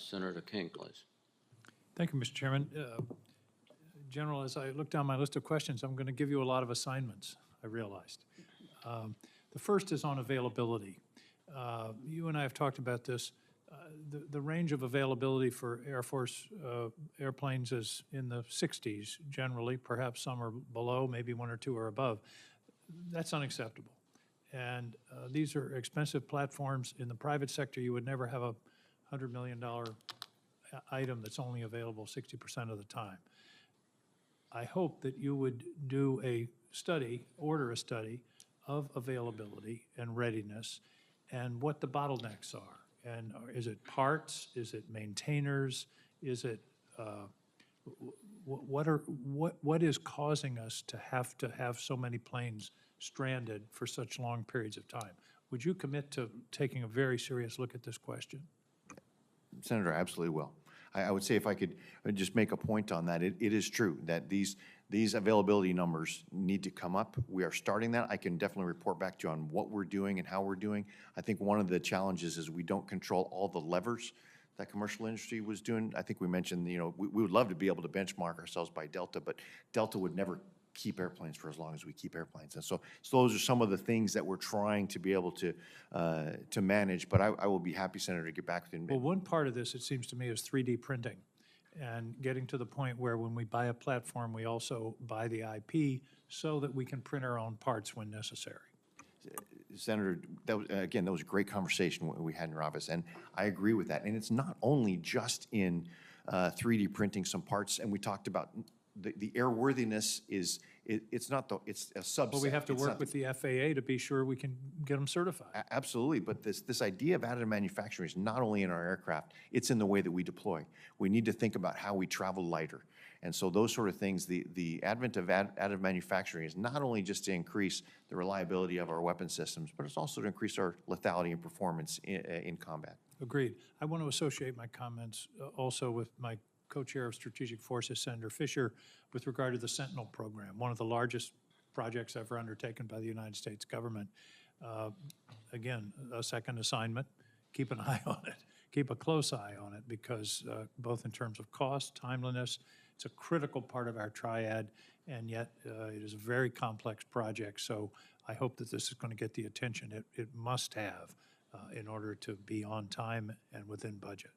Senator King, please. Thank you, Mr. Chairman. General, as I look down my list of questions, I'm going to give you a lot of assignments, I realized. The first is on availability. You and I have talked about this. The range of availability for Air Force airplanes is in the 60s generally, perhaps some are below, maybe one or two are above. That's unacceptable. And these are expensive platforms. In the private sector, you would never have a $100 million item that's only available 60% of the time. I hope that you would do a study, order a study of availability and readiness and what the bottlenecks are. And is it parts? Is it maintainers? Is it, what is causing us to have so many planes stranded for such long periods of time? Would you commit to taking a very serious look at this question? Senator, I absolutely will. I would say if I could just make a point on that, it is true that these availability numbers need to come up. We are starting that. I can definitely report back to you on what we're doing and how we're doing. I think one of the challenges is we don't control all the levers that commercial industry was doing. I think we mentioned, you know, we would love to be able to benchmark ourselves by Delta, but Delta would never keep airplanes for as long as we keep airplanes. And so those are some of the things that we're trying to be able to manage, but I will be happy, Senator, to get back to you. Well, one part of this, it seems to me, is 3D printing and getting to the point where when we buy a platform, we also buy the IP so that we can print our own parts when necessary. Senator, that was, again, that was a great conversation we had in your office, and I agree with that. And it's not only just in 3D printing some parts, and we talked about the airworthiness is, it's not the, it's a subset. Well, we have to work with the FAA to be sure we can get them certified. Absolutely, but this idea of additive manufacturing is not only in our aircraft, it's in the way that we deploy. We need to think about how we travel lighter. And so those sort of things, the advent of additive manufacturing is not only just to increase the reliability of our weapon systems, but it's also to increase our lethality and performance in combat. Agreed. I want to associate my comments also with my co-chair of Strategic Forces, Senator Fisher, with regard to the Sentinel program, one of the largest projects ever undertaken by the United States government. Again, a second assignment, keep an eye on it, keep a close eye on it, because both in terms of cost, timeliness, it's a critical part of our triad, and yet it is a very complex project, so I hope that this is going to get the attention it must have in order to be on time and within budget.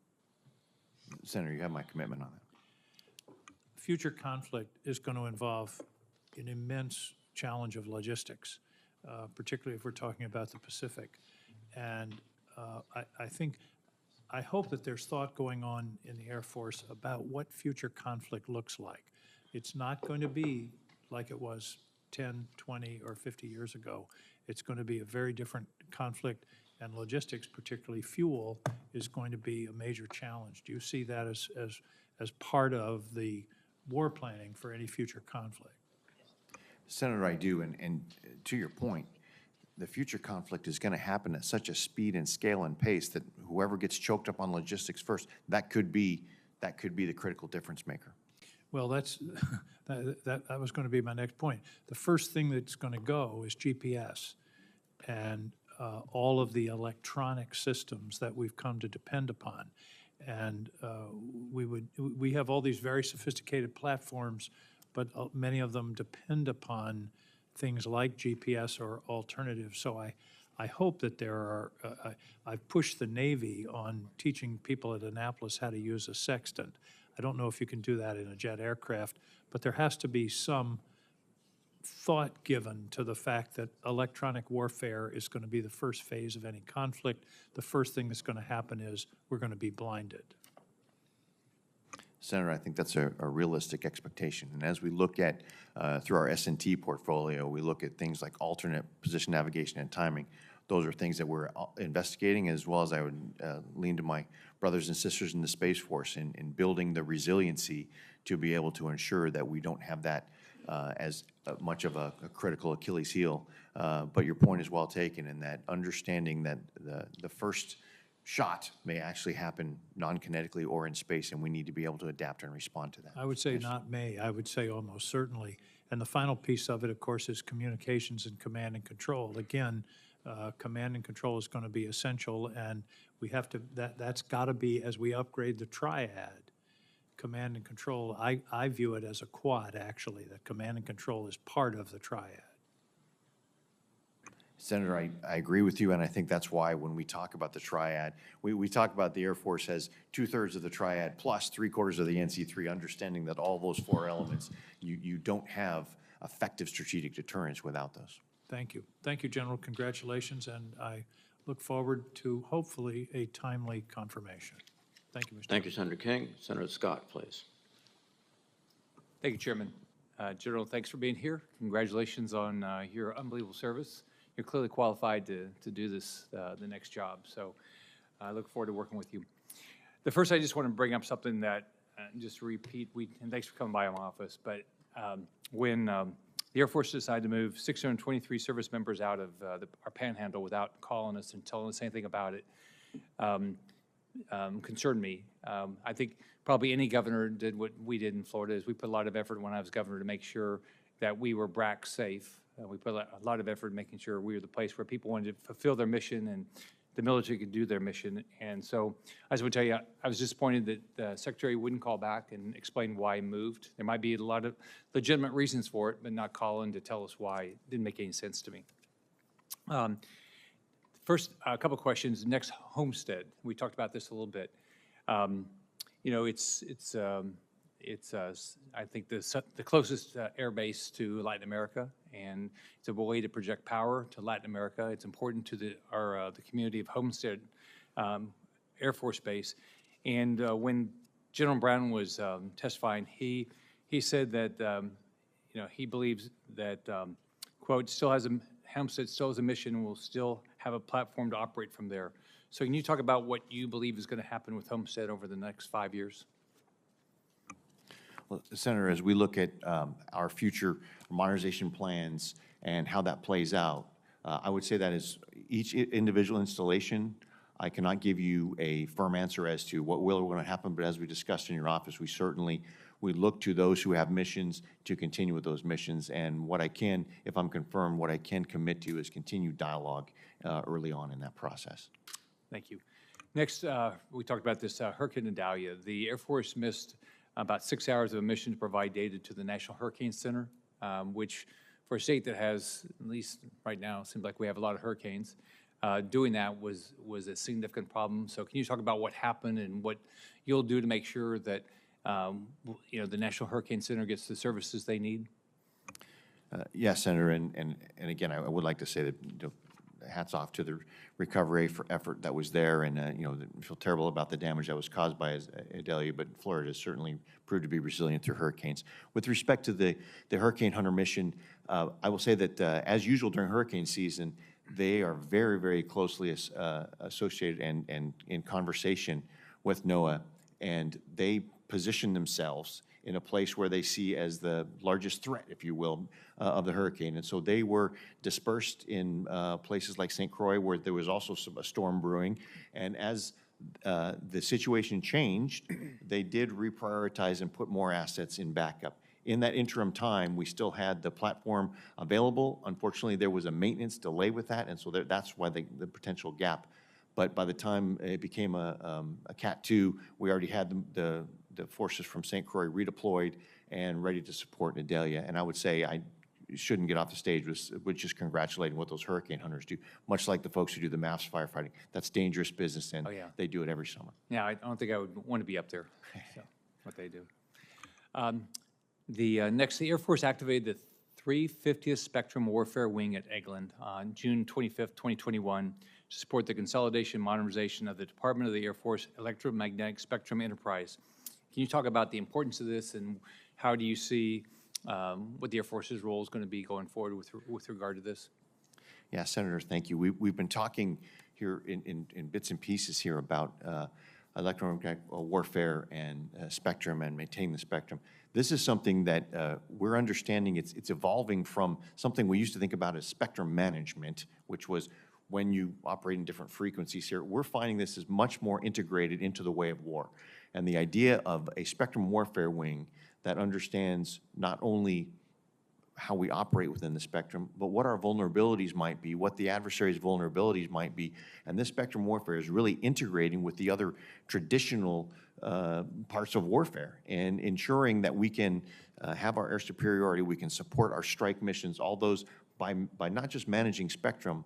Senator, you have my commitment on that. Future conflict is going to involve an immense challenge of logistics, particularly if we're talking about the Pacific. And I hope that there's thought going on in the Air Force about what future conflict looks like. It's not going to be like it was 10, 20, or 50 years ago. It's going to be a very different conflict, and logistics, particularly fuel, is going to be a major challenge. Do you see that as part of the war planning for any future conflict? Senator, I do, and to your point, the future conflict is going to happen at such a speed and scale and pace that whoever gets choked up on logistics first, that could be the critical difference maker. Well, that was going to be my next point. The first thing that's going to go is GPS, and all of the electronic systems that we've come to depend upon. And we have all these very sophisticated platforms, but many of them depend upon things like GPS or alternatives. So I hope that there are, I've pushed the Navy on teaching people at Annapolis how to use a sextant. I don't know if you can do that in a jet aircraft, but there has to be some thought given to the fact that electronic warfare is going to be the first phase of any conflict. The first thing that's going to happen is we're going to be blinded. Senator, I think that's a realistic expectation. And as we look at, through our S&T portfolio, we look at things like alternate position navigation and timing. Those are things that we're investigating, as well as I would lean to my brothers and sisters in the Space Force in building the resiliency to be able to ensure that we don't have that as much of a critical Achilles heel. But your point is well taken in that understanding that the first shot may actually happen non-kinetically or in space, and we need to be able to adapt and respond to that. I would say not may, I would say almost certainly. And the final piece of it, of course, is communications and command and control. Again, Command and control is going to be essential, and we have to, that's got to be, as we upgrade the triad, command and control, I view it as a quad, actually, that command and control is part of the triad. Senator, I agree with you, and I think that's why when we talk about the triad, we talk about the Air Force has 2/3 of the triad plus 3/4 of the NC3, understanding that all those four elements, you don't have effective strategic deterrence without those. Thank you. Thank you, General. Congratulations, and I look forward to hopefully a timely confirmation. Thank you, Mr. Thank you, Senator King. Senator Scott, please. Thank you, Chairman. General, thanks for being here. Congratulations on your unbelievable service. You're clearly qualified to do this, the next job, so I look forward to working with you. The first, I just want to bring up something that, just to repeat, and thanks for coming by my office, but when the Air Force decided to move 623 service members out of our panhandle without calling us and telling us anything about it, concerned me. I think probably any governor did what we did in Florida, is we put a lot of effort when I was governor to make sure that we were BRAC safe. We put a lot of effort in making sure we were the place where people wanted to fulfill their mission and the military could do their mission. And so I just want to tell you, I was disappointed that the Secretary wouldn't call back and explain why he moved. There might be a lot of legitimate reasons for it, but not calling to tell us why. It didn't make any sense to me. First, a couple questions. Next, Homestead. We talked about this a little bit. You know, it's I think the closest air base to Latin America, and it's a way to project power to Latin America. It's important to the community of Homestead Air Force Base. And when General Brown was testifying, he said that you know, he believes that quote, Homestead still has a mission and will still have a platform to operate from there. So can you talk about what you believe is going to happen with Homestead over the next 5 years? Well, Senator, as we look at our future modernization plans and how that plays out, I would say that is each individual installation, I cannot give you a firm answer as to what will or will not happen, but as we discussed in your office, we look to those who have missions to continue with those missions. And what I can, if I'm confirmed, what I can commit to is continued dialogue early on in that process. Thank you. Next, we talked about this Hurricane Idalia. The Air Force missed about 6 hours of a mission to provide data to the National Hurricane Center, which for a state that has, at least right now, it seems like we have a lot of hurricanes, doing that was a significant problem. So can you talk about what happened and what you'll do to make sure that you know, the National Hurricane Center gets the services they need? Yes, Senator, and again, I would like to say that, you know, hats off to the recovery effort that was there, and you know, I feel terrible about the damage that was caused by Idalia, but Florida has certainly proved to be resilient through hurricanes. With respect to the Hurricane Hunter mission, I will say that as usual during hurricane season, they are very, very closely associated and in conversation with NOAA, and they position themselves in a place where they see as the largest threat, if you will, of the hurricane. And so they were dispersed in places like St. Croix, where there was also a storm brewing. And as the situation changed, they did reprioritize and put more assets in backup. In that interim time, we still had the platform available. Unfortunately, there was a maintenance delay with that, and so that's why the potential gap. But by the time it became a Cat 2, we already had the forces from St. Croix redeployed and ready to support Idalia. And I would say I shouldn't get off the stage with just congratulating what those hurricane hunters do, much like the folks who do the MAFS firefighting. That's dangerous business, and they do it every summer. Yeah, I don't think I would want to be up there, so, what they do. The Air Force activated the 350th Spectrum Warfare Wing at Eglin on June 25th, 2021, to support the consolidation and modernization of the Department of the Air Force Electromagnetic Spectrum Enterprise. Can you talk about the importance of this, and how do you see what the Air Force's role is going to be going forward with regard to this? Yeah, Senator, thank you. We've been talking here in bits and pieces here about electromagnetic warfare and spectrum and maintaining the spectrum. This is something that we're understanding. It's evolving from something we used to think about as spectrum management, which was when you operate in different frequencies here. We're finding this is much more integrated into the way of war. And the idea of a spectrum warfare wing that understands not only how we operate within the spectrum, but what our vulnerabilities might be, what the adversary's vulnerabilities might be. And this spectrum warfare is really integrating with the other traditional parts of warfare and ensuring that we can have our air superiority, we can support our strike missions, all those by not just managing spectrum,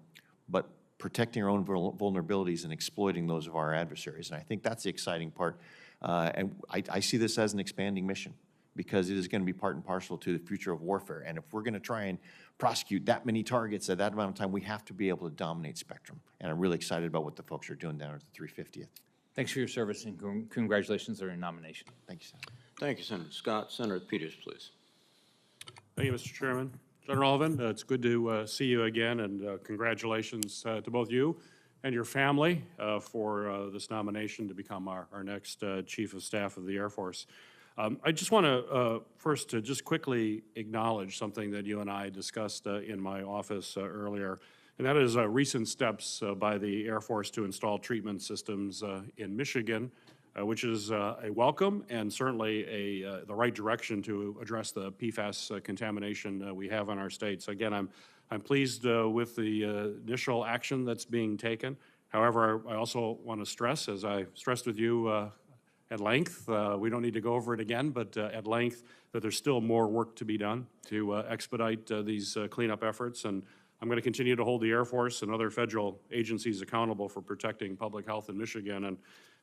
but protecting our own vulnerabilities and exploiting those of our adversaries. And I think that's the exciting part. And I see this as an expanding mission, because it is going to be part and parcel to the future of warfare. And if we're going to try and prosecute that many targets at that amount of time, we have to be able to dominate spectrum. And I'm really excited about what the folks are doing down at the 350th. Thanks for your service, and congratulations on your nomination. Thank you, Senator. Thank you, Senator Scott. Senator Peters, please. Thank you, Mr. Chairman. General Allvin, it's good to see you again, and congratulations to both you and your family for this nomination to become our next Chief of Staff of the Air Force. I just want to first to just quickly acknowledge something that you and I discussed in my office earlier, and that is recent steps by the Air Force to install treatment systems in Michigan, which is a welcome and certainly the right direction to address the PFAS contamination we have in our states. Again, I'm pleased with the initial action that's being taken. However, I also want to stress, as I stressed with you at length, we don't need to go over it again, but at length, that there's still more work to be done to expedite these cleanup efforts. And I'm going to continue to hold the Air Force and other federal agencies accountable for protecting public health in Michigan, and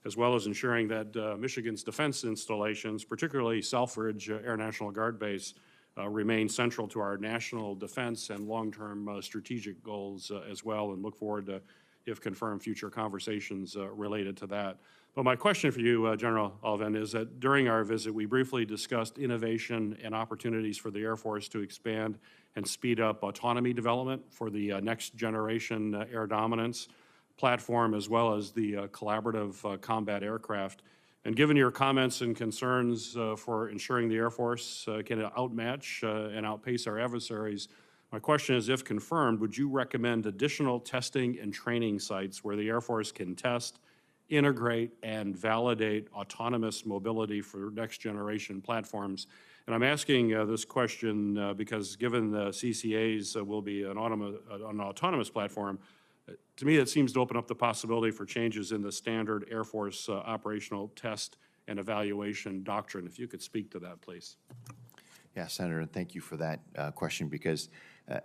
as well as ensuring that Michigan's defense installations, particularly Selfridge Air National Guard Base, remain central to our national defense and long-term strategic goals as well, and look forward to, if confirmed, future conversations related to that. But my question for you, General Allvin, is that during our visit, we briefly discussed innovation and opportunities for the Air Force to expand and speed up autonomy development for the next generation air dominance platform, as well as the collaborative combat aircraft. And given your comments and concerns for ensuring the Air Force can outmatch and outpace our adversaries, my question is, if confirmed, would you recommend additional testing and training sites where the Air Force can test, integrate, and validate autonomous mobility for next generation platforms? And I'm asking this question because given the CCAs will be an autonomous platform, to me, it seems to open up the possibility for changes in the standard Air Force operational test and evaluation doctrine. If you could speak to that, please. Yeah, Senator, and thank you for that question, because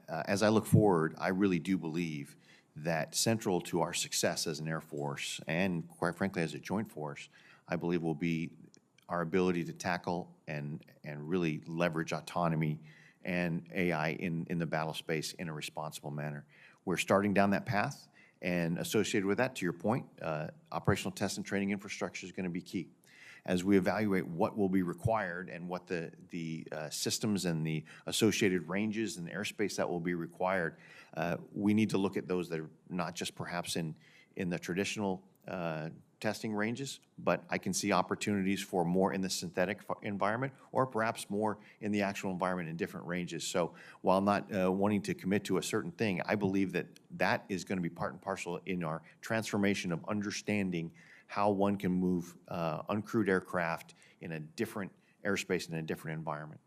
as I look forward, I really do believe that central to our success as an Air Force, and quite frankly as a joint force, I believe will be our ability to tackle and really leverage autonomy and AI in the battle space in a responsible manner. We're starting down that path, and associated with that, to your point, operational test and training infrastructure is going to be key. As we evaluate what will be required and what the systems and the associated ranges and the airspace that will be required, we need to look at those that are not just perhaps in the traditional testing ranges, but I can see opportunities for more in the synthetic environment, or perhaps more in the actual environment in different ranges. So while not wanting to commit to a certain thing, I believe that that is going to be part and parcel in our transformation of understanding how one can move uncrewed aircraft in a different airspace and a different environment.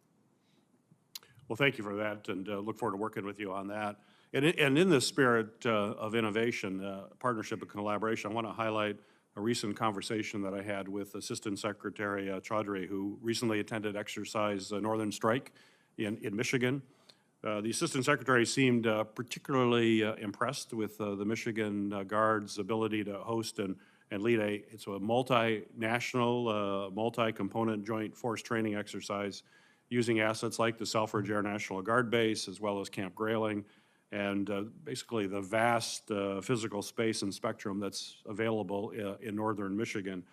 Well, thank you for that, and look forward to working with you on that. And in the spirit of innovation, partnership and collaboration, I want to highlight a recent conversation that I had with Assistant Secretary Chaudhry, who recently attended Exercise Northern Strike in Michigan. The Assistant Secretary seemed particularly impressed with the Michigan Guard's ability to host and lead it's a multinational, multi-component joint force training exercise using assets like the Selfridge Air National Guard Base, as well as Camp Grayling, and basically the vast physical space and spectrum that's available in northern Michigan.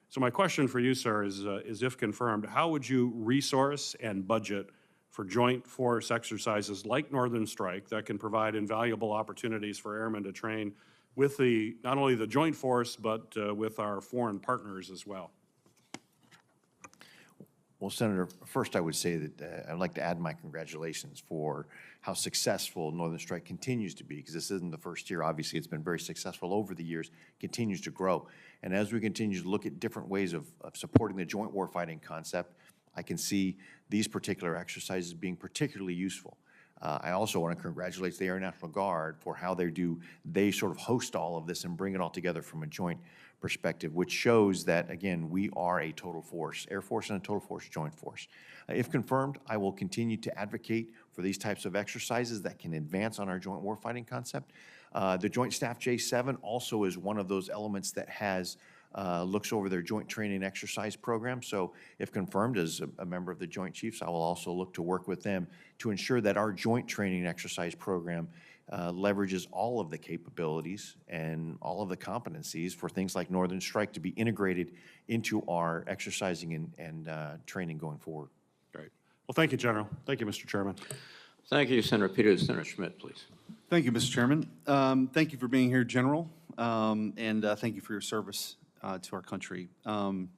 So my question for you, sir, is if confirmed, how would you resource and budget for joint force exercises like Northern Strike that can provide invaluable opportunities for airmen to train with not only the joint force, but with our foreign partners as well? Well, Senator, first I would say that I'd like to add my congratulations for how successful Northern Strike continues to be, because this isn't the first year. Obviously, it's been very successful over the years, continues to grow. And as we continue to look at different ways of supporting the joint warfighting concept, I can see these particular exercises being particularly useful. I also want to congratulate the Air National Guard for how they sort of host all of this and bring it all together from a joint perspective, which shows that, again, we are a total force, Air Force and a total force joint force. If confirmed, I will continue to advocate for these types of exercises that can advance on our joint warfighting concept. The Joint Staff J7 also is one of those elements that has looks over their joint training exercise program. So if confirmed as a member of the Joint Chiefs, I will also look to work with them to ensure that our joint training exercise program leverages all of the capabilities and all of the competencies for things like Northern Strike to be integrated into our exercising and training going forward. Great. Well, thank you, General. Thank you, Mr. Chairman. Thank you, Senator Peters. Senator Schmidt, please. Thank you, Mr. Chairman. Thank you for being here, General, and thank you for your service to our country. I want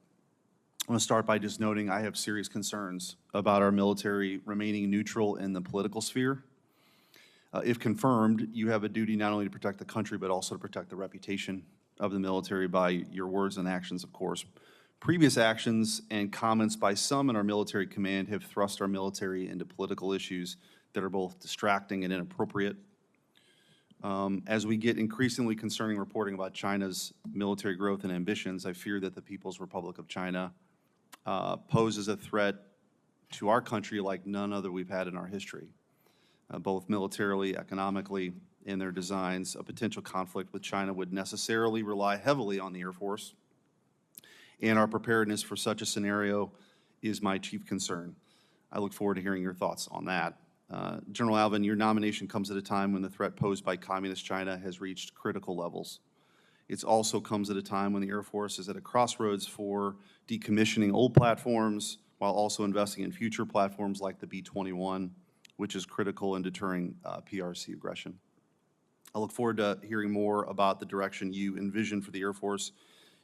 to start by just noting I have serious concerns about our military remaining neutral in the political sphere. If confirmed, you have a duty not only to protect the country, but also to protect the reputation of the military by your words and actions, of course. Previous actions and comments by some in our military command have thrust our military into political issues that are both distracting and inappropriate. As we get increasingly concerning reporting about China's military growth and ambitions, I fear that the People's Republic of China poses a threat to our country like none other we've had in our history, both militarily, economically, in their designs. A potential conflict with China would necessarily rely heavily on the Air Force, and our preparedness for such a scenario is my chief concern. I look forward to hearing your thoughts on that. General Allvin, your nomination comes at a time when the threat posed by Communist China has reached critical levels. It also comes at a time when the Air Force is at a crossroads for decommissioning old platforms while also investing in future platforms like the B-21, which is critical in deterring PRC aggression. I look forward to hearing more about the direction you envision for the Air Force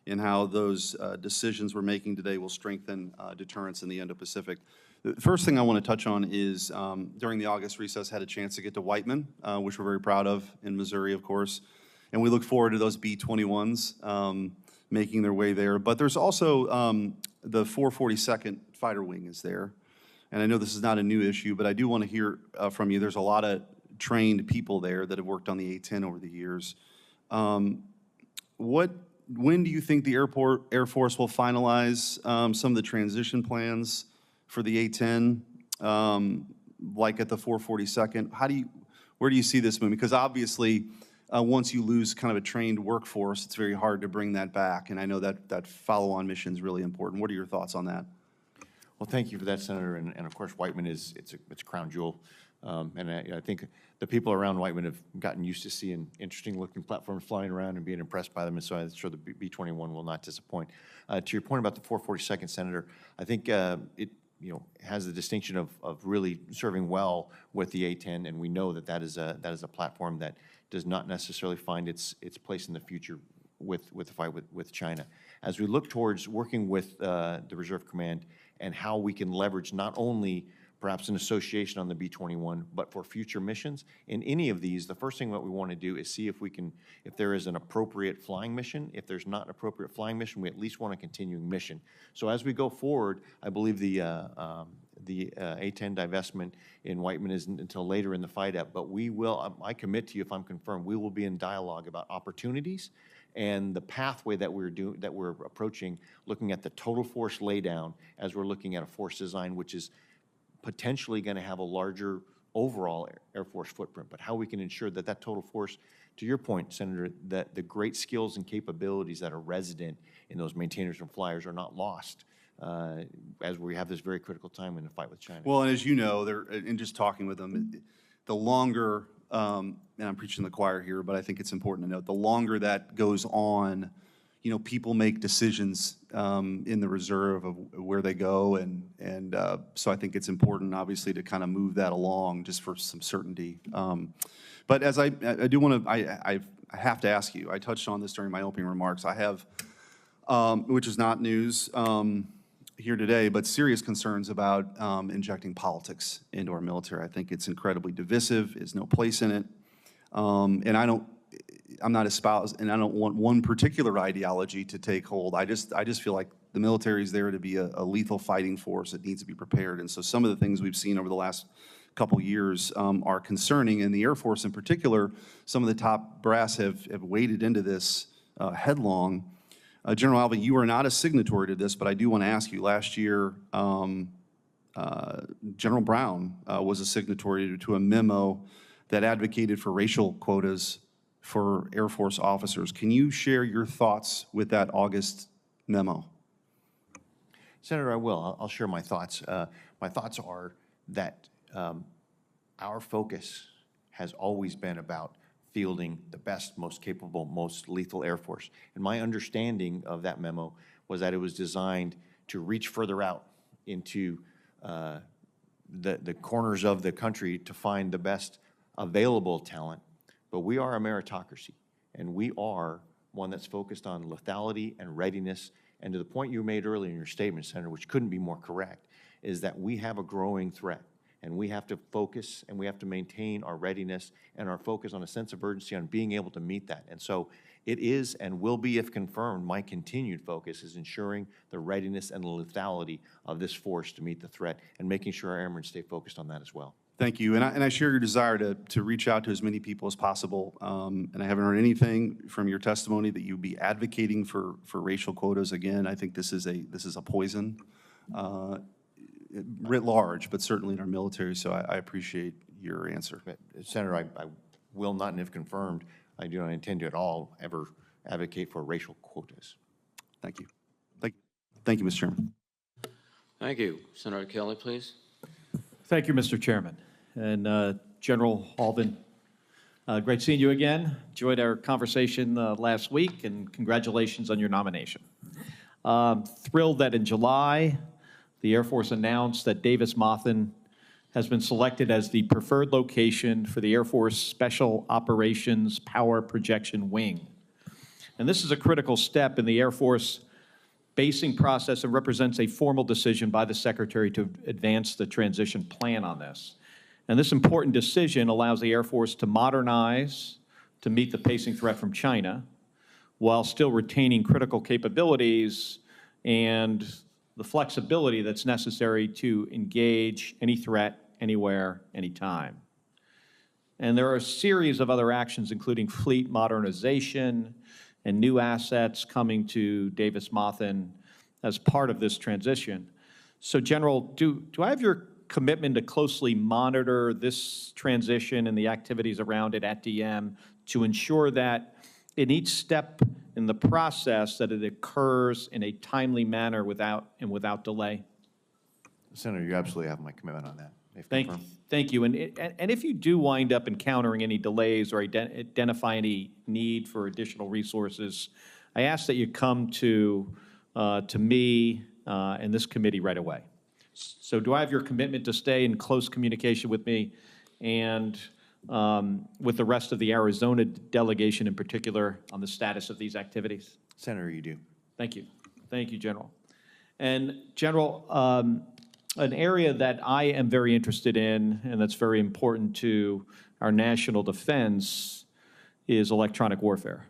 and how those decisions we're making today will strengthen deterrence in the Indo-Pacific. The first thing I want to touch on is during the August recess, had a chance to get to Whiteman, which we're very proud of, in Missouri, of course. And we look forward to those B-21s making their way there. But there's also the 442nd Fighter Wing is there. And I know this is not a new issue, but I do want to hear from you. There's a lot of trained people there that have worked on the A-10 over the years. When do you think the Air Force will finalize some of the transition plans for the A-10, like at the 442nd? Where do you see this moving? Because obviously, once you lose kind of a trained workforce, it's very hard to bring that back. And I know that follow-on mission is really important. What are your thoughts on that? Well, thank you for that, Senator. And of course, Whiteman it's a crown jewel. And I think the people around Whiteman have gotten used to seeing interesting-looking platforms flying around and being impressed by them, and so I'm sure the B-21 will not disappoint. To your point about the 442nd, Senator, I think it has the distinction of really serving well with the A-10, and we know that is a platform that does not necessarily find its place in the future with the fight with China. As we look towards working with the Reserve Command and how we can leverage not only perhaps an association on the B-21, but for future missions. In any of these, the first thing that we want to do is see if there is an appropriate flying mission. If there's not an appropriate flying mission, we at least want a continuing mission. So as we go forward, I believe the A-10 divestment in Whiteman isn't until later in the fight-up, but we will, I commit to you, if I'm confirmed, we will be in dialogue about opportunities and the pathway that we're approaching, looking at the total force laydown as we're looking at a force design, which is potentially going to have a larger overall Air Force footprint, but how we can ensure that total force, to your point, Senator, that the great skills and capabilities that are resident in those maintainers and flyers are not lost as we have this very critical time in the fight with China. Well, and as you know, in just talking with them, the longer, and I'm preaching the choir here, but I think it's important to note, the longer that goes on, people make decisions in the reserve of where they go, and so I think it's important, obviously, to kind of move that along just for some certainty. But as I do want to, I have to ask you, I touched on this during my opening remarks. I have, which is not news here today, but serious concerns about injecting politics into our military. I think it's incredibly divisive. There's no place in it, and I'm not espoused, and I don't want one particular ideology to take hold. I just feel like The military is there to be a lethal fighting force that needs to be prepared. And so some of the things we've seen over the last couple years are concerning. And the Air Force in particular, some of the top brass have waded into this headlong. General Allvin, you are not a signatory to this, but I do want to ask you, last year, General Brown was a signatory to a memo that advocated for racial quotas for Air Force officers. Can you share your thoughts with that August memo? Senator, I will. I'll share my thoughts. My thoughts are that our focus has always been about fielding the best, most capable, most lethal Air Force. And my understanding of that memo was that it was designed to reach further out into the corners of the country to find the best available talent. But we are a meritocracy, and we are one that's focused on lethality and readiness. And to the point you made earlier in your statement, Senator, which couldn't be more correct, is that we have a growing threat. And we have to focus and we have to maintain our readiness and our focus on a sense of urgency on being able to meet that. And so it is and will be, if confirmed, my continued focus is ensuring the readiness and the lethality of this force to meet the threat and making sure our airmen stay focused on that as well. Thank you. And I share your desire to reach out to as many people as possible. And I haven't heard anything from your testimony that you'd be advocating for racial quotas. Again, I think this is a poison. Writ large, but certainly in our military, so I appreciate your answer. Senator, I will not, and if confirmed, I do not intend to at all ever advocate for racial quotas. Thank you. Thank you, Mr. Chairman. Thank you. Senator Kelly, please. Thank you, Mr. Chairman. And General Allvin, great seeing you again. Enjoyed our conversation last week, and congratulations on your nomination. Thrilled that in July, the Air Force announced that Davis-Monthan has been selected as the preferred location for the Air Force Special Operations Power Projection Wing. And this is a critical step in the Air Force basing process and represents a formal decision by the Secretary to advance the transition plan on this. And this important decision allows the Air Force to modernize to meet the pacing threat from China while still retaining critical capabilities and the flexibility that's necessary to engage any threat, anywhere, anytime. And there are a series of other actions, including fleet modernization and new assets coming to Davis-Monthan as part of this transition. So, General, do I have your commitment to closely monitor this transition and the activities around it at DM to ensure that in each step in the process that it occurs in a timely manner without delay? Senator, you absolutely have my commitment on that. Thank you. And if you do wind up encountering any delays or identify any need for additional resources, I ask that you come to me and this committee right away. So do I have your commitment to stay in close communication with me and with the rest of the Arizona delegation in particular on the status of these activities? Senator, you do. Thank you. Thank you, General. And General, an area that I am very interested in and that's very important to our national defense is electronic warfare.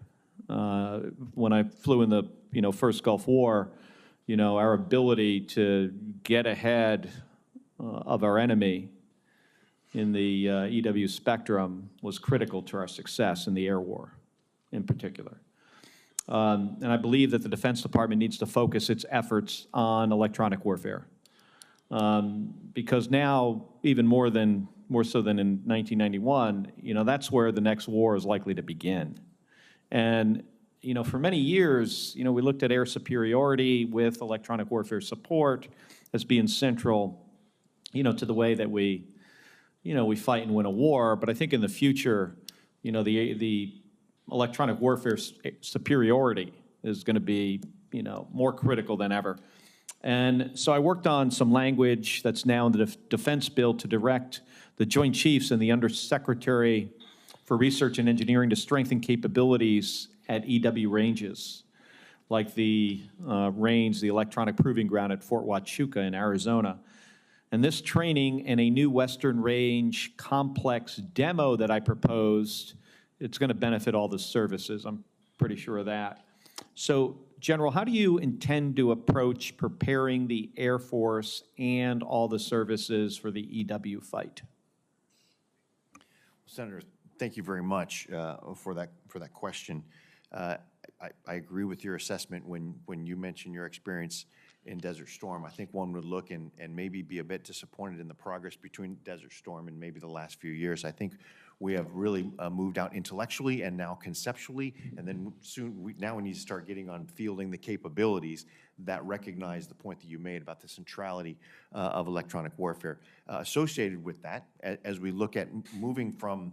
When I flew in the first Gulf War, our ability to get ahead of our enemy in the EW spectrum was critical to our success in the air war in particular. And I believe that the Defense Department needs to focus its efforts on electronic warfare. Because now, even more so than in 1991, that's where the next war is likely to begin. And, for many years, we looked at air superiority with electronic warfare support as being central, to the way that we fight and win a war. But I think in the future, the electronic warfare superiority is going to be, more critical than ever. And so I worked on some language that's now in the defense bill to direct the Joint Chiefs and the Undersecretary for Research and Engineering to strengthen capabilities at EW ranges, like the range, the electronic proving ground at Fort Huachuca in Arizona. And this training and a new Western Range complex demo that I proposed, it's going to benefit all the services. I'm pretty sure of that. So General, how do you intend to approach preparing the Air Force and all the services for the EW fight? Senator, thank you very much for that question. I agree with your assessment when you mention your experience in Desert Storm. I think one would look and maybe be a bit disappointed in the progress between Desert Storm and maybe the last few years. I think we have really moved out intellectually and now conceptually, and then soon now we need to start getting on fielding the capabilities that recognize the point that you made about the centrality of electronic warfare. Associated with that, as we look at moving from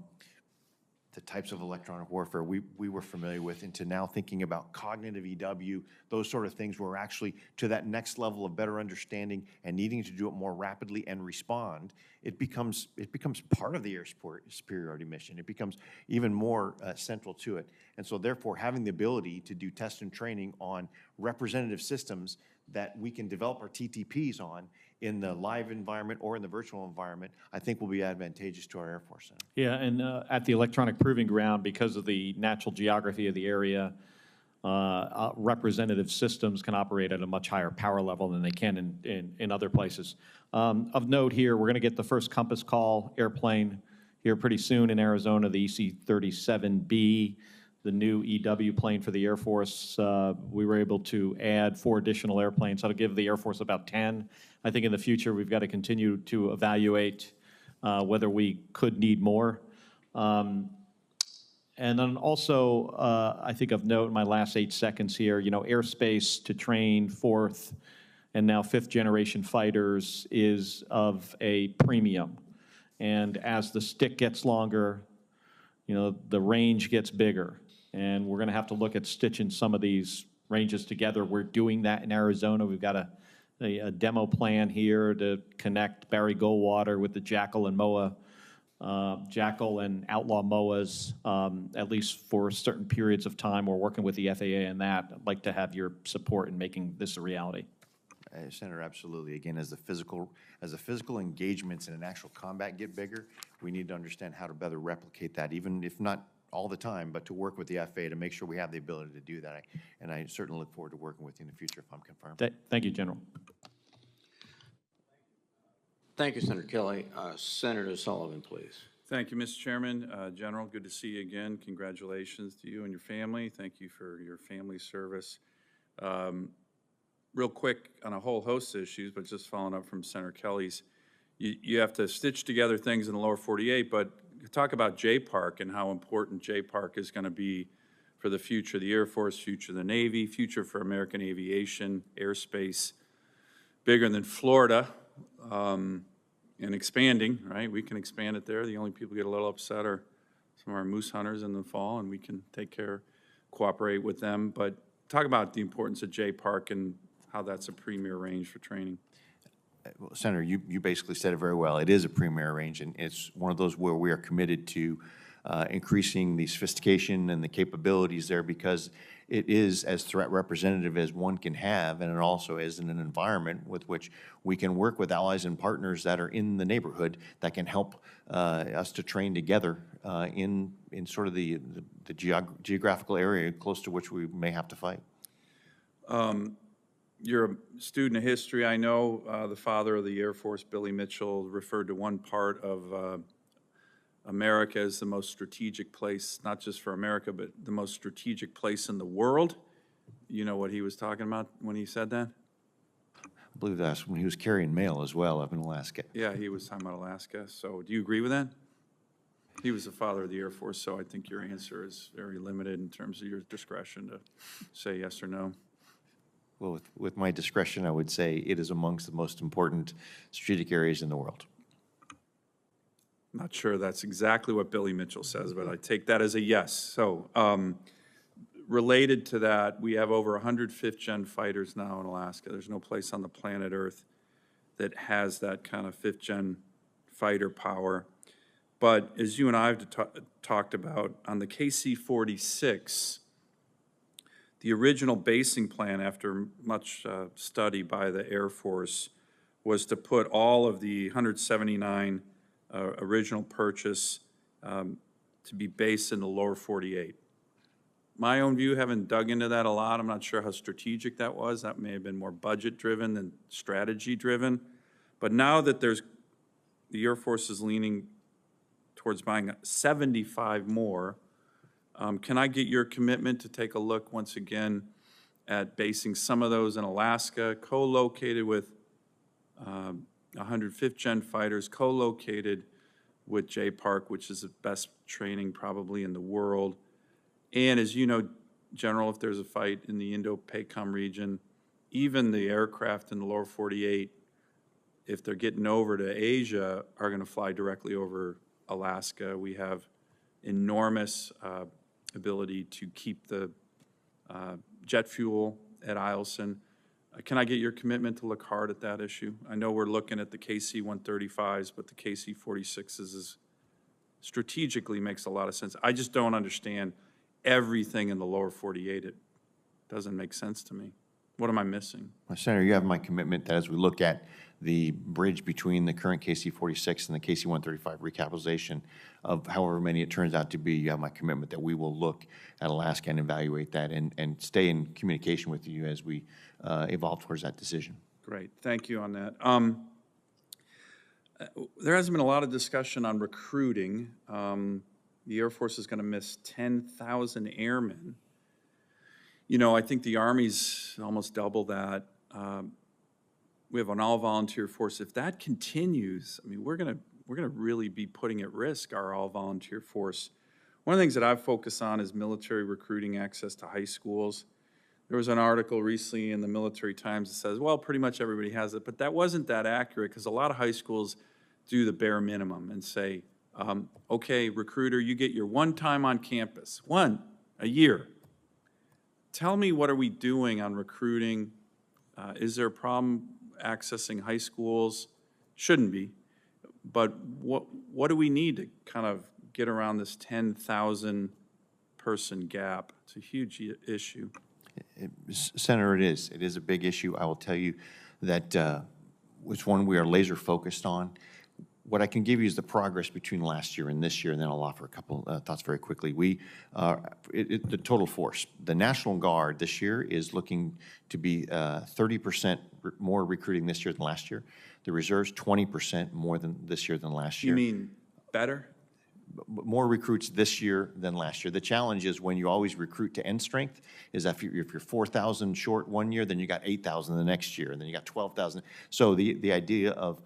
the types of electronic warfare we were familiar with into now thinking about cognitive EW, those sort of things where we're actually to that next level of better understanding and needing to do it more rapidly and respond, it becomes part of the air superiority mission. It becomes even more central to it. And so therefore, having the ability to do test and training on representative systems that we can develop our TTPs on in the live environment or in the virtual environment, I think will be advantageous to our Air Force Center. Yeah, and at the electronic proving ground, because of the natural geography of the area, representative systems can operate at a much higher power level than they can in other places. Of note here, we're going to get the first Compass Call airplane here pretty soon in Arizona, the EC-37B, the new EW plane for the Air Force. We were able to add 4 additional airplanes. That'll give the Air Force about 10. I think in the future, we've got to continue to evaluate whether we could need more. And then also, I think of note in my last 8 seconds here, you know, airspace to train 4th and now 5th generation fighters is of a premium. And as the stick gets longer, you know, the range gets bigger. And we're going to have to look at stitching some of these ranges together. We're doing that in Arizona. We've got a demo plan here to connect Barry Goldwater with the Jackal and MOA, Jackal and Outlaw MOAs, at least for certain periods of time. We're working with the FAA on that. I'd like to have your support in making this a reality. Senator, absolutely. Again, as the physical engagements in an actual combat get bigger, we need to understand how to better replicate that, even if not all the time, but to work with the FAA to make sure we have the ability to do that. And I certainly look forward to working with you in the future if I'm confirmed. Thank you, General. Thank you, Senator Kelly. Senator Sullivan, please. Thank you, Mr. Chairman. General, good to see you again. Congratulations to you and your family. Thank you for your family service. Real quick on a whole host of issues, but just following up from Senator Kelly's, you have to stitch together things in the lower 48, but talk about JPARC and how important JPARC is going to be for the future of the Air Force, future of the Navy, future for American aviation, airspace, bigger than Florida, and expanding, right? We can expand it there. The only people get a little upset are some of our moose hunters in the fall, and we can cooperate with them. But talk about the importance of JPARC and how that's a premier range for training. Well, Senator, you basically said it very well. It is a premier range, and it's one of those where we are committed to increasing the sophistication and the capabilities there because it is as threat representative as one can have, and it also is in an environment with which we can work with allies and partners that are in the neighborhood that can help us to train together in sort of the geographical area close to which we may have to fight. You're a student of history. I know the father of the Air Force, Billy Mitchell, referred to one part of America as the most strategic place, not just for America, but the most strategic place in the world. You know what he was talking about when he said that? I believe that's when he was carrying mail as well up in Alaska. Yeah, he was talking about Alaska. So do you agree with that? He was the father of the Air Force, so I think your answer is very limited in terms of your discretion to say yes or no. Well, with my discretion, I would say it is amongst the most important strategic areas in the world. I'm not sure that's exactly what Billy Mitchell says, but I take that as a yes. So related to that, we have over 100 fifth-gen fighters now in Alaska. There's no place on the planet Earth that has that kind of fifth-gen fighter power. But as you and I have talked about, on the KC-46, the original basing plan, after much study by the Air Force, was to put all of the 179 original purchase to be based in the lower 48. my own view, haven't dug into that a lot. I'm not sure how strategic that was. That may have been more budget-driven than strategy-driven. But now that the Air Force is leaning towards buying 75 more, can I get your commitment to take a look once again at basing some of those in Alaska, co-located with 105th Gen fighters, co-located with J-Park, which is the best training probably in the world. And as you know, General, if there's a fight in the Indo-PACOM region, even the aircraft in the lower 48, if they're getting over to Asia, are going to fly directly over Alaska. We have enormous ability to keep the jet fuel at Eielson. Can I get your commitment to look hard at that issue? I know we're looking at the KC-135s, but the KC-46s is strategically makes a lot of sense. I just don't understand everything in the lower 48. It doesn't make sense to me. What am I missing? Well, Senator, you have my commitment that as we look at the bridge between the current KC-46 and the KC-135 recapitalization of however many it turns out to be, you have my commitment that we will look at Alaska and evaluate that and stay in communication with you as we evolve towards that decision. Great, thank you on that. There hasn't been a lot of discussion on recruiting. The Air Force is going to miss 10,000 airmen. You know, I think the Army's almost double that. We have an all-volunteer force. If that continues, I mean, we're gonna really be putting at risk our all-volunteer force. One of the things that I've focused on is military recruiting access to high schools. There was an article recently in the Military Times that says, well, pretty much everybody has it, but that wasn't that accurate because a lot of high schools do the bare minimum and say, okay, recruiter, you get your one time on campus, one a year. Tell me, what are we doing on recruiting? Is there a problem accessing high schools? Shouldn't be. But what do we need to kind of get around this 10,000 person gap? It's a huge issue. Senator, it is. It is a big issue. I will tell you that it's one we are laser focused on. What I can give you is the progress between last year and this year, and then I'll offer a couple thoughts very quickly. The total force, the National Guard this year is looking to be 30% more recruiting this year than last year. The reserves 20% more than this year than last year. You mean better? More recruits this year than last year. The challenge is when you always recruit to end strength is that if you're 4,000 short one year, then you got 8,000 the next year, and then you got 12,000. So the idea of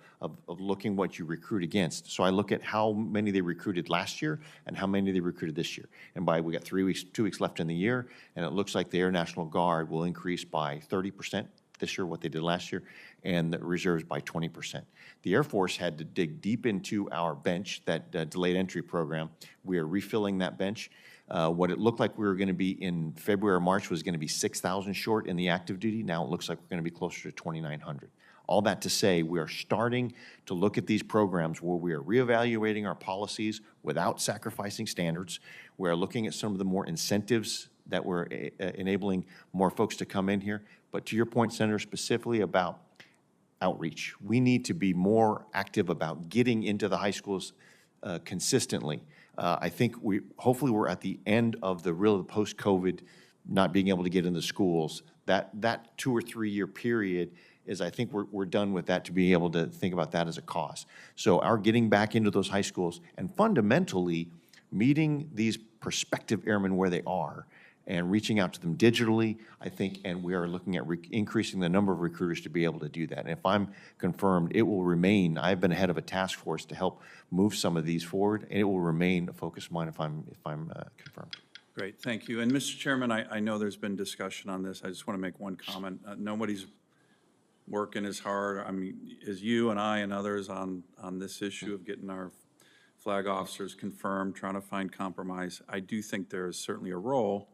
looking what you recruit against. So I look at how many they recruited last year and how many they recruited this year. And we got 2 weeks left in the year, and it looks like the Air National Guard will increase by 30% this year, what they did last year, and the reserves by 20%. The Air Force had to dig deep into our bench, that delayed entry program. We are refilling that bench. What it looked like we were going to be in February or March was going to be 6,000 short in the active duty. Now it looks like we're going to be closer to 2,900. All that to say, we are starting to look at these programs where we are reevaluating our policies without sacrificing standards. We are looking at some of the more incentives that we're enabling more folks to come in here. But to your point, Senator, specifically about outreach, we need to be more active about getting into the high schools consistently. I think hopefully we're at the end of the real post-COVID not being able to get into schools. That 2 or 3 year period is, I think we're done with that, to be able to think about that as a cause. So our getting back into those high schools and fundamentally meeting these prospective airmen where they are and reaching out to them digitally, I think, and we are looking at increasing the number of recruiters to be able to do that. And if I'm confirmed, it will remain, I've been ahead of a task force to help move some of these forward, and it will remain a focus of mine if I'm confirmed. Great, thank you. And Mr. Chairman, I know there's been discussion on this. I just want to make one comment. Nobody's working as hard, I mean, as you and I and others on this issue of getting our flag officers confirmed, trying to find compromise. I do think there is certainly a role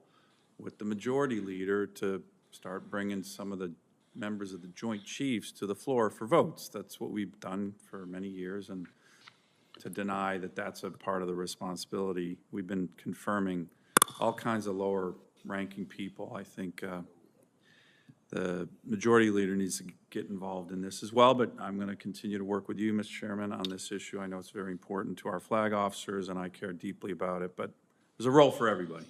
with the majority leader to start bringing some of the members of the Joint Chiefs to the floor for votes. That's what we've done for many years, and to deny that that's a part of the responsibility. We've been confirming all kinds of lower-ranking people. I think the majority leader needs to get involved in this as well, but I'm going to continue to work with you, Mr. Chairman, on this issue. I know it's very important to our flag officers, and I care deeply about it, but there's a role for everybody.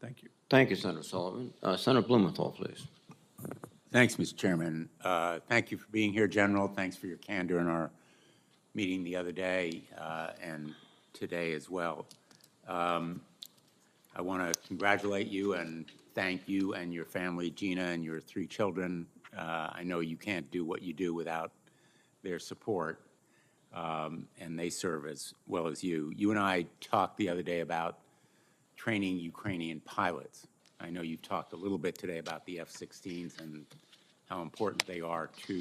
Thank you. Thank you, Senator Sullivan. Senator Blumenthal, please. Thanks, Mr. Chairman. Thank you for being here, General. Thanks for your candor in our meeting the other day and today as well. I want to congratulate you and thank you and your family, Gina, and your 3 children. I know you can't do what you do without their support, and they serve as well as you. You and I talked the other day about training Ukrainian pilots. I know you've talked a little bit today about the F-16s and how important they are to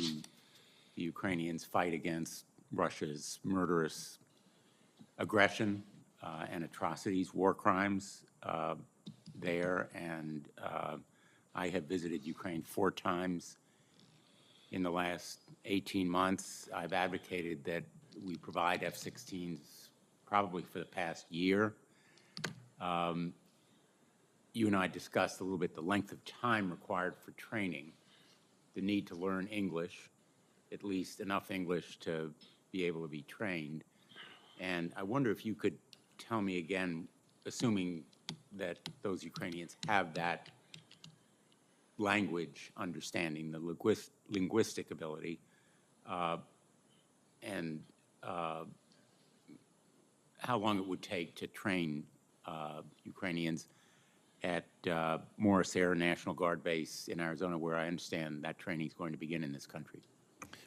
the Ukrainians' fight against Russia's murderous aggression and atrocities, war crimes there. And I have visited Ukraine 4 times in the last 18 months. I've advocated that we provide F-16s probably for the past year. You and I discussed a little bit the length of time required for training, the need to learn English, at least enough English to be able to be trained. And I wonder if you could tell me again, assuming that those Ukrainians have that language understanding, the linguistic ability, and how long it would take to train Ukrainians at Morris Air National Guard Base in Arizona, where I understand that training is going to begin in this country.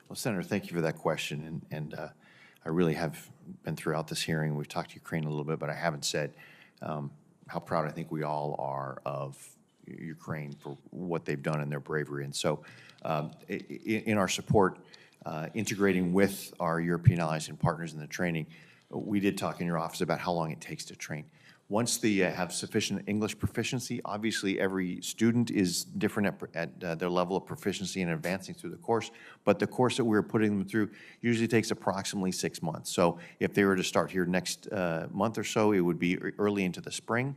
Well, Senator, thank you for that question. And I really have been throughout this hearing. We've talked to Ukraine a little bit, but I haven't said how proud I think we all are of Ukraine for what they've done and their bravery. And so in our support, integrating with our European allies and partners in the training, we did talk in your office about how long it takes to train. Once they have sufficient English proficiency, obviously every student is different at their level of proficiency and advancing through the course, but the course that we're putting them through usually takes approximately 6 months. So if they were to start here next month or so, it would be early into the spring.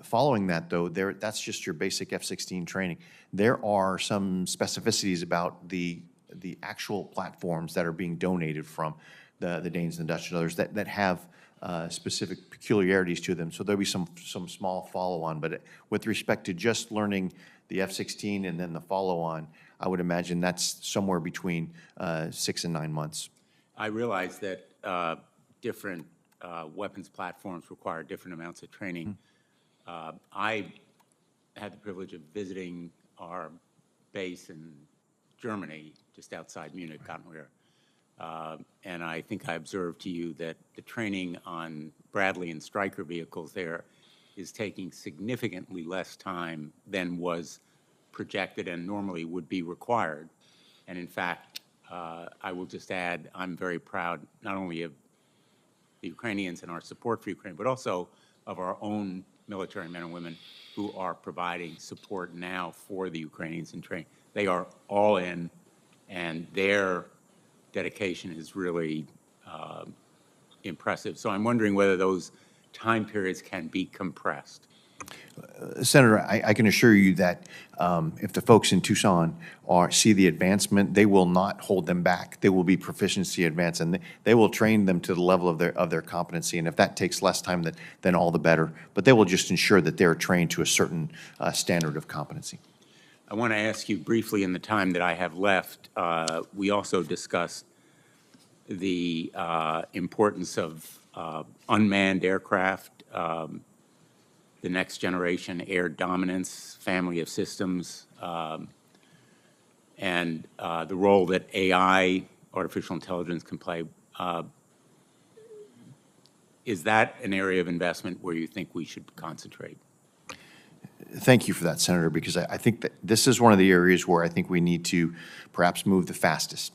Following that, though, that's just your basic F-16 training. There are some specificities about the actual platforms that are being donated from the Danes and the Dutch and others that have specific peculiarities to them. So there'll be some small follow-on, but with respect to just learning the F-16 and then the follow-on, I would imagine that's somewhere between 6 and 9 months. I realize that different weapons platforms require different amounts of training. I had the privilege of visiting our base in Germany, just outside Munich, Gottenwehr. And I think I observed to you that the training on Bradley and Stryker vehicles there is taking significantly less time than was projected and normally would be required. And in fact, I will just add, I'm very proud not only of the Ukrainians and our support for Ukraine, but also of our own military men and women who are providing support now for the Ukrainians in training. They are all in, and their dedication is really impressive. So I'm wondering whether those time periods can be compressed. Senator, I can assure you that if the folks in Tucson see the advancement, they will not hold them back. They will be proficiency advanced, and they will train them to the level of their competency. And if that takes less time, then all the better. But they will just ensure that they're trained to a certain standard of competency. I want to ask you briefly in the time that I have left, we also discussed the importance of unmanned aircraft, the next generation air dominance family of systems, and the role that AI, artificial intelligence, can play. Is that an area of investment where you think we should concentrate? Thank you for that, Senator, because I think that this is one of the areas where I think we need to perhaps move the fastest.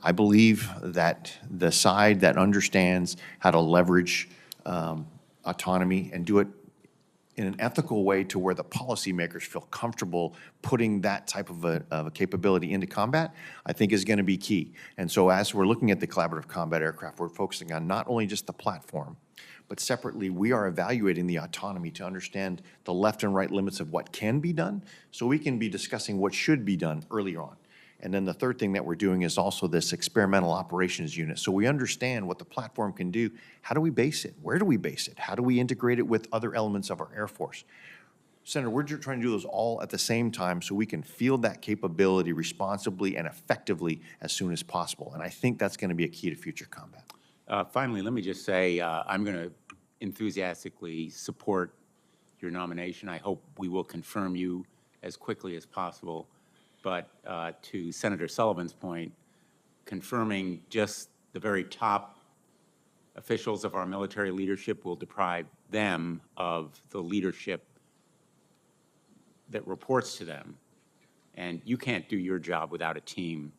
I believe that the side that understands how to leverage autonomy and do it in an ethical way to where the policymakers feel comfortable putting that type of a capability into combat, I think is going to be key. And so as we're looking at the collaborative combat aircraft, we're focusing on not only just the platform, but separately, we are evaluating the autonomy to understand the left and right limits of what can be done, so we can be discussing what should be done earlier on. And then the third thing that we're doing is also this experimental operations unit. So we understand what the platform can do. How do we base it? Where do we base it? How do we integrate it with other elements of our Air Force? Senator, we're trying to do those all at the same time so we can field that capability responsibly and effectively as soon as possible. And I think that's going to be a key to future combat. Finally, let me just say, I'm going to enthusiastically support your nomination. I hope we will confirm you as quickly as possible. But to Senator Sullivan's point, confirming just the very top officials of our military leadership will deprive them of the leadership that reports to them. And you can't do your job without a team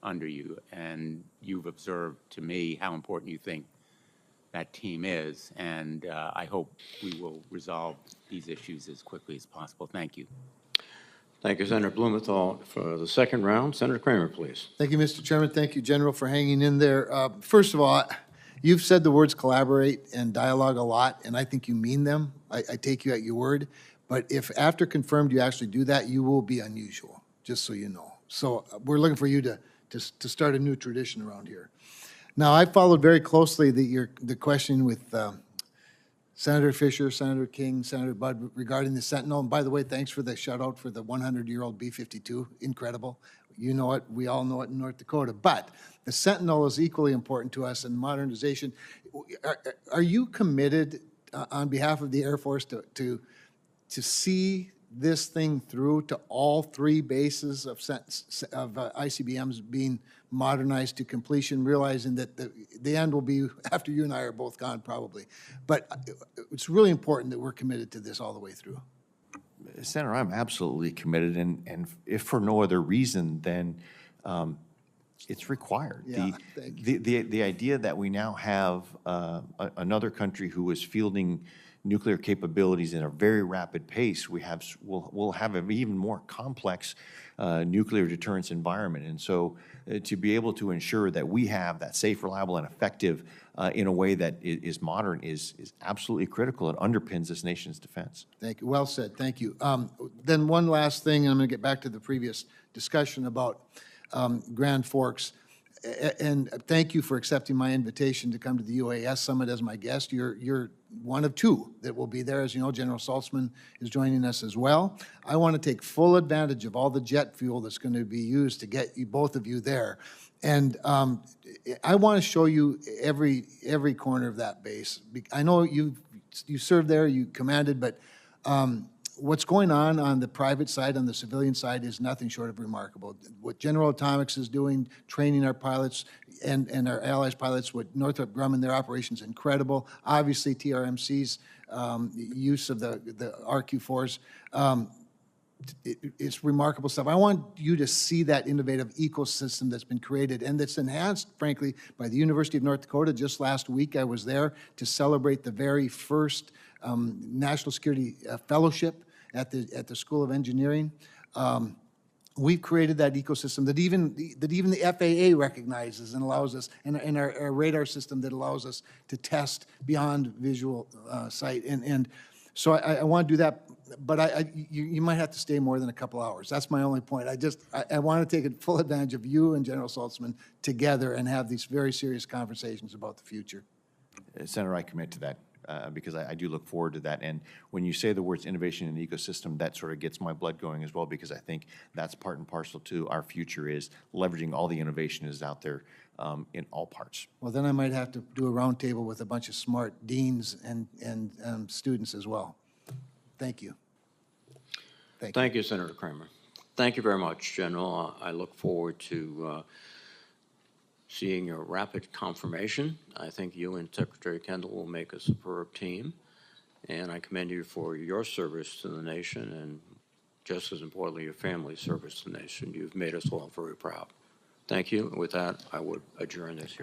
under you. And you've observed to me how important you think that team is. And I hope we will resolve these issues as quickly as possible. Thank you. Thank you, Senator Blumenthal. For the second round, Senator Kramer, please. Thank you, Mr. Chairman. Thank you, General, for hanging in there. First of all, you've said the words collaborate and dialogue a lot, and I think you mean them. I take you at your word. But if after confirmed you actually do that, you will be unusual, just so you know. So we're looking for you to start a new tradition around here. Now, I followed very closely the question with Senator Fisher, Senator King, Senator Budd regarding the Sentinel. And by the way, thanks for the shout out for the 100-year-old B-52. Incredible. You know it. We all know it in North Dakota. But the Sentinel is equally important to us in modernization. Are you committed on behalf of the Air Force to see this thing through to all three bases of ICBMs being modernized to completion, realizing that the end will be after you and I are both gone probably. But it's really important that we're committed to this all the way through. Senator, I'm absolutely committed, and if for no other reason, then it's required. Yeah, thank you. The idea that we now have another country who is fielding nuclear capabilities in a very rapid pace, we'll have an even more complex nuclear deterrence environment. And so to be able to ensure that we have that safe, reliable, and effective in a way that is modern is absolutely critical. It underpins this nation's defense. Thank you. Well said. Thank you. Then one last thing, and I'm going to get back to the previous discussion about Grand Forks. And thank you for accepting my invitation to come to the UAS Summit as my guest. You're one of two that will be there. As you know, General Saltzman is joining us as well. I want to take full advantage of all the jet fuel that's going to be used to get you, both of you there. And I want to show you every corner of that base. I know you served there, you commanded, but what's going on the private side, on the civilian side, is nothing short of remarkable. What General Atomics is doing, training our pilots and our allies' pilots, what Northrop Grumman, their operations, incredible. Obviously, TRMC's use of the RQ-4s, it's remarkable stuff. I want you to see that innovative ecosystem that's been created and that's enhanced, frankly, by the University of North Dakota. Just last week, I was there to celebrate the very first National Security Fellowship at the School of Engineering. We've created that ecosystem that even the FAA recognizes and allows us, and our radar system that allows us to test beyond visual sight. And so I want to do that, but you might have to stay more than a couple hours. That's my only point. I want to take full advantage of you and General Saltzman together and have these very serious conversations about the future. Senator, I commit to that. Because I do look forward to that. And when you say the words innovation and ecosystem, that sort of gets my blood going as well, because I think that's part and parcel to our future is leveraging all the innovation is out there in all parts. Well, then I might have to do a roundtable with a bunch of smart deans and students as well. Thank you. Thank you, Senator Kramer. Thank you very much, General. I look forward to seeing your rapid confirmation. I think you and Secretary Kendall will make a superb team, and I commend you for your service to the nation and, just as importantly, your family's service to the nation. You've made us all very proud. Thank you. And with that, I would adjourn this.